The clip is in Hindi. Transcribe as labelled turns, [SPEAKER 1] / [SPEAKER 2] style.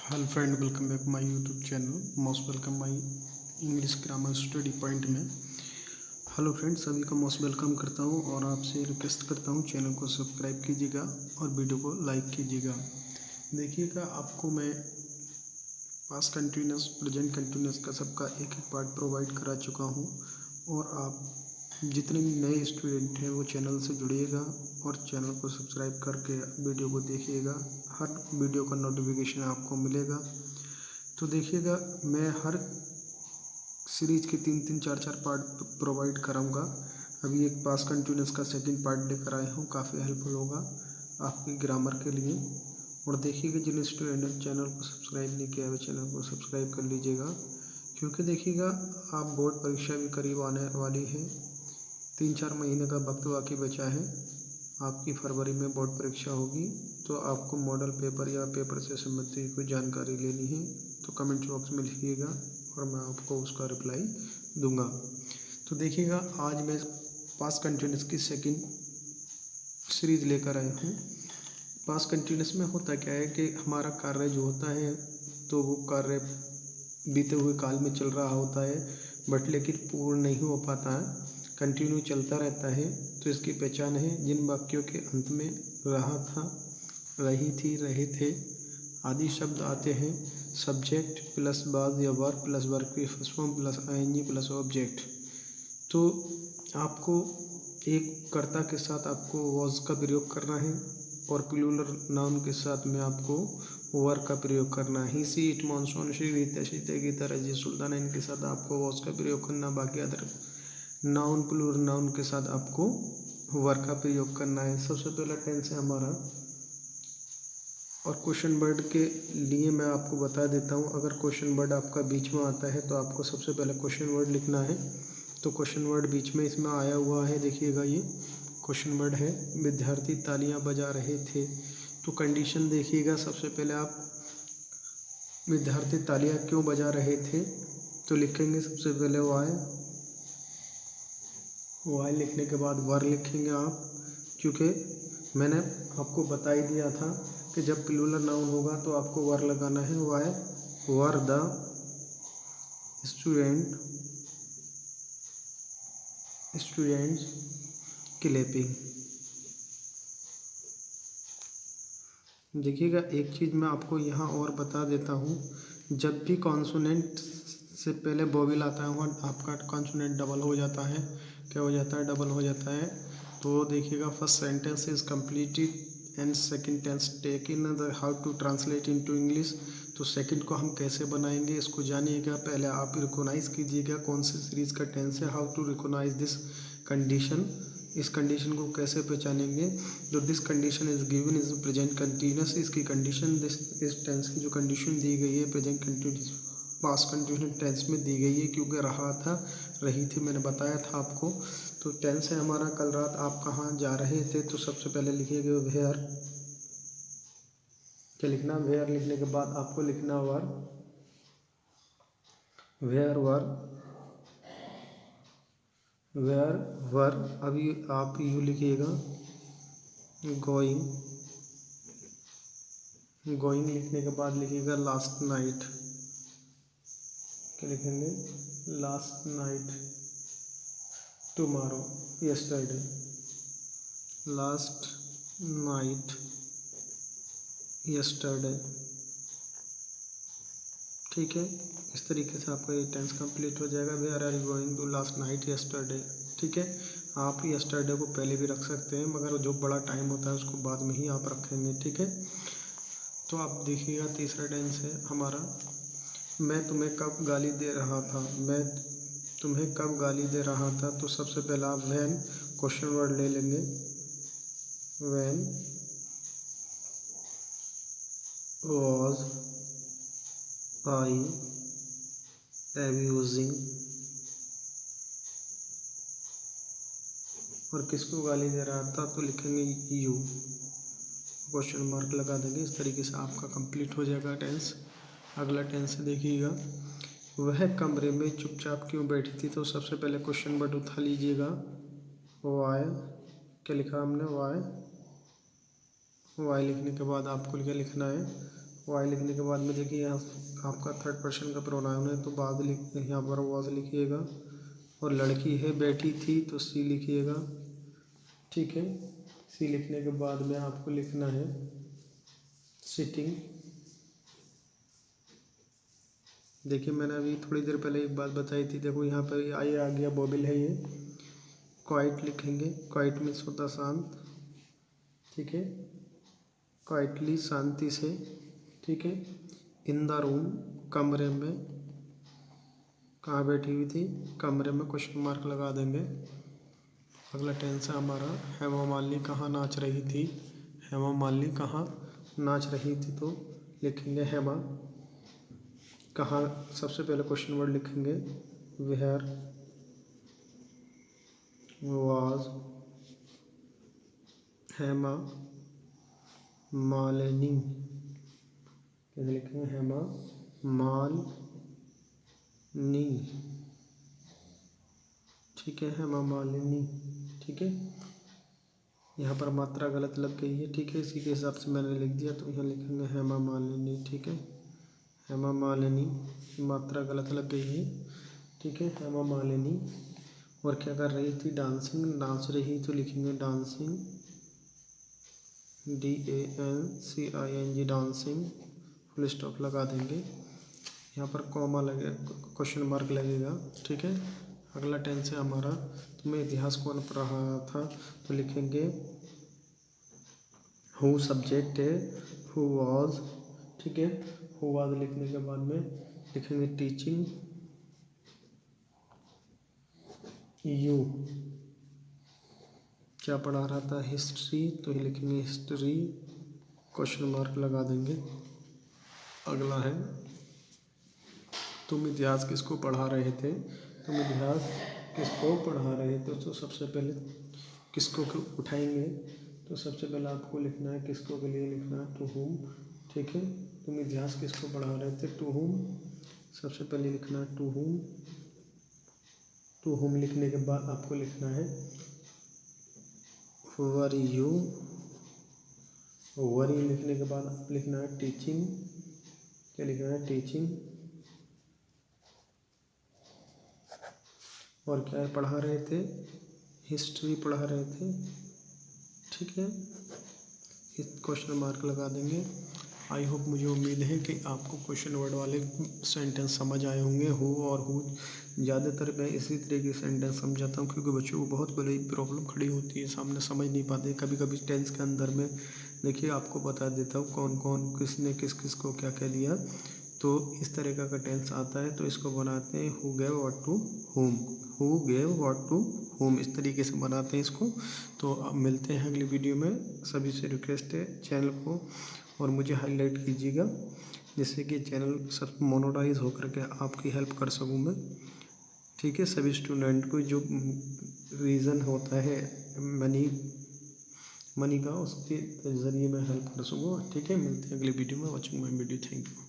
[SPEAKER 1] Hello friend, welcome back my YouTube channel. Most welcome my English grammar study point में। हेलो फ्रेंड, सभी का मोस्ट वेलकम करता हूं और आपसे रिक्वेस्ट करता हूं चैनल को सब्सक्राइब कीजिएगा और वीडियो को लाइक कीजिएगा। देखिएगा, आपको मैं पास्ट कंटिन्यूस, प्रेजेंट कंटिन्यूस का सबका एक एक पार्ट प्रोवाइड करा चुका हूं और आप जितने भी नए स्टूडेंट हैं वो चैनल से जुड़िएगा और चैनल को सब्सक्राइब करके वीडियो को देखिएगा। हर वीडियो का नोटिफिकेशन आपको मिलेगा। तो देखिएगा, मैं हर सीरीज के 3-3, 4-4 पार्ट प्रोवाइड कराऊंगा। अभी एक पास्ट कंटिन्यूस का सेकंड पार्ट लेकर आया हूँ, काफ़ी हेल्पफुल होगा आपकी ग्रामर के लिए। और देखिएगा, जिन स्टूडेंट ने चैनल को सब्सक्राइब नहीं किया है चैनल को सब्सक्राइब कर लीजिएगा, क्योंकि देखिएगा आप बोर्ड परीक्षा भी करीब आने वाली है। 3-4 महीने का वक्त बाकी बचा है। आपकी फरवरी में बोर्ड परीक्षा होगी, तो आपको मॉडल पेपर या पेपर से संबंधित कोई जानकारी लेनी है तो कमेंट बॉक्स में लिखिएगा और मैं आपको उसका रिप्लाई दूंगा। तो देखिएगा, आज मैं पास्ट कंटिन्यूस की सेकंड सीरीज लेकर आया हूँ। पास्ट कंटिन्यूस में होता क्या है कि हमारा कार्य जो होता है तो वो कार्य बीते हुए काल में चल रहा होता है, बट लेकिन पूर्ण नहीं हो पाता है, कंटिन्यू चलता रहता है। तो इसकी पहचान है जिन वाक्यों के अंत में रहा था, रही थी, रहे थे आदि शब्द आते हैं। सब्जेक्ट प्लस बाज या वर्ब प्लस वर्ब की first form plus ING plus object. तो आपको एक कर्ता के साथ आपको वॉज का प्रयोग करना है और प्लूरल नाउन के साथ में आपको वर का प्रयोग करना है। ही, सी, इट, मानसून, श्री, रीता, शीते, गीता, रजी, सुल्ताना, इनके साथ आपको वॉज का प्रयोग करना। बाकी अदर नाउन, प्लूरल नाउन के साथ आपको वर का प्रयोग करना है। सबसे पहला टेंस है हमारा, और क्वेश्चन वर्ड के लिए मैं आपको बता देता हूँ। अगर क्वेश्चन वर्ड आपका बीच में आता है तो आपको सबसे पहले क्वेश्चन वर्ड लिखना है। तो क्वेश्चन वर्ड बीच में इसमें आया हुआ है, देखिएगा ये क्वेश्चन वर्ड है। विद्यार्थी तालियां बजा रहे थे। तो कंडीशन देखिएगा, सबसे पहले आप विद्यार्थी तालियां क्यों बजा रहे थे तो लिखेंगे सबसे पहले वाई लिखने के बाद वर लिखेंगे आप, क्योंकि मैंने आपको बता ही दिया था कि जब प्लूरल नाउन होगा तो आपको वर लगाना है। Why were the students clapping. देखिएगा, एक चीज़ मैं आपको यहाँ और बता देता हूँ, जब भी कॉन्सोनेंट से पहले वोवेल आता है वहाँ आपका कॉन्सोनेंट डबल हो जाता है। क्या हो जाता है? डबल हो जाता है। तो देखिएगा, first sentence is completed and second tense taken the how to translate into English. तो सेकंड को हम कैसे बनाएंगे इसको जानिएगा। पहले आप रिकॉग्नाइज कीजिएगा कौन सी सीरीज का टेंस है। How to recognise this condition, इस कंडीशन को कैसे पहचानेंगे। जो this condition is given is present continuous. इसकी कंडीशन, दिस इस टेंस की जो कंडीशन दी गई है present continuous past continuous tense में दी गई है, क्योंकि रहा था, रही थी, मैंने बताया था आपको। तो टेंस है हमारा, कल रात आप कहाँ जा रहे थे। तो सबसे पहले लिखिएगा वेयर। क्या लिखना? वेयर लिखने के बाद आपको लिखना वर, वेयर वर, वेयर वर। अभी आप यू लिखिएगा गोइंग, गोइंग लिखने के बाद लिखिएगा लास्ट नाइट। क्या लिखेंगे? Last night. Tomorrow, yesterday, last night, yesterday. ठीक है, इस तरीके से आपका ये टेंस कंप्लीट हो जाएगा। Where are you going to last night yesterday. ठीक है, आप यस्टरडे को पहले भी रख सकते हैं, मगर जो बड़ा टाइम होता है उसको बाद में ही आप रखेंगे। ठीक है, तो आप देखिएगा तीसरा टेंस है हमारा, मैं तुम्हें कब गाली दे रहा था। मैं तुम्हें कब गाली दे रहा था। तो सबसे पहला आप व्हेन क्वेश्चन वर्ड ले लेंगे। व्हेन वॉज आई एब्यूजिंग, और किसको गाली दे रहा था तो लिखेंगे यू, क्वेश्चन मार्क लगा देंगे। इस तरीके से आपका कंप्लीट हो जाएगा टेंस। अगला टेंस देखिएगा, वह कमरे में चुपचाप क्यों बैठी थी। तो सबसे पहले क्वेश्चन वर्ड उठा लीजिएगा। वाई, क्या लिखा हमने? वाई, वाई लिखने के बाद आपको क्या लिखना है? वाई लिखने के बाद में देखिए यहाँ आपका थर्ड पर्सन का प्रोनाउन है तो बाद यहाँ पर वाज लिखिएगा, और लड़की है बैठी थी तो सी लिखिएगा। ठीक है, सी लिखने के बाद में आपको लिखना है सिटिंग। देखिए मैंने अभी थोड़ी देर पहले एक बात बताई थी, देखो यहाँ पर आई आ गया, बॉबिल है ये। क्वाइट लिखेंगे, क्वाइट मीन्स होता शांत। ठीक है, क्वाइटली शांति से। ठीक है, इन द रूम कमरे में, कहाँ बैठी हुई थी, कमरे में, क्वेश्चन मार्क लगा देंगे। अगला टेंस है हमारा हेमा मालिनी कहाँ नाच रही थी। हेमा मालिनी कहाँ नाच रही थी तो लिखेंगे हेमा। कहाँ, सबसे पहले क्वेश्चन वर्ड लिखेंगे वेयर वाज हेमा मालिनी। कैसे लिखेंगे, हेमा मालिनी। ठीक है, हेमा मालिनी। ठीक है, यहाँ पर मात्रा गलत लग गई है। ठीक है, इसी के हिसाब से मैंने लिख दिया, तो यहाँ लिखेंगे हेमा मालिनी। ठीक है, हेमा मालिनी, मात्रा गलत लग गई है। ठीक है, हेमा मालिनी। और क्या कर रही थी, डांसिंग, डांस रही तो लिखेंगे dancing, DANCING, dancing, full stop लगा देंगे। यहाँ पर कॉमा लगे, क्वेश्चन मार्क लगेगा। ठीक है, अगला टेंस है हमारा, तुम्हें इतिहास कौन पढ़ा रहा था तो लिखेंगे हु, सब्जेक्ट है हु वाज। ठीक है, हु वाज लिखने के बाद में लिखेंगे टीचिंग यू। क्या पढ़ा रहा था, हिस्ट्री, तो ये लिखेंगे हिस्ट्री, क्वेश्चन मार्क लगा देंगे। अगला है तुम इतिहास किसको पढ़ा रहे थे। तुम इतिहास किसको पढ़ा रहे थे, तो सबसे पहले किसको उठाएंगे, तो सबसे पहले आपको लिखना है किसको के लिए लिखना है टू हुम। ठीक है, तुम इतिहास किसको पढ़ा रहे थे, टू हुम, सबसे पहले लिखना है टू हुम। टू हुम लिखने के बाद आपको लिखना है वर यू। वरी लिखने के बाद आप लिखना है टीचिंग। क्या लिखना है, टीचिंग। और क्या पढ़ा रहे थे, हिस्ट्री पढ़ा रहे थे। ठीक है, इस क्वेश्चन मार्क लगा देंगे। आई होप, मुझे उम्मीद है कि आपको क्वेश्चन वर्ड वाले सेंटेंस समझ आए होंगे। हु और हु ज़्यादातर मैं इसी तरह के सेंटेंस समझाता हूँ, क्योंकि बच्चों को बहुत बड़ी प्रॉब्लम खड़ी होती है, सामने समझ नहीं पाते। कभी कभी टेंस के अंदर में देखिए आपको बता देता हूँ कौन कौन किसने किस किस को क्या क्या दिया। तो इस तरह का टेंस आता है तो इसको बनाते हैं who gave what to whom. Who gave what to whom, इस तरीके से बनाते हैं इसको। तो अब मिलते हैं अगली वीडियो में। सभी से रिक्वेस्ट है चैनल को और मुझे हाईलाइट कीजिएगा, जिससे कि चैनल सब मोनेटाइज होकर के आपकी हेल्प कर सकूँ मैं। ठीक है, सभी स्टूडेंट को जो रीज़न होता है मनी का, उसके ज़रिए मैं हेल्प कर सकूँ। ठीक है, मिलते हैं अगली वीडियो में। Watching my video, thank you.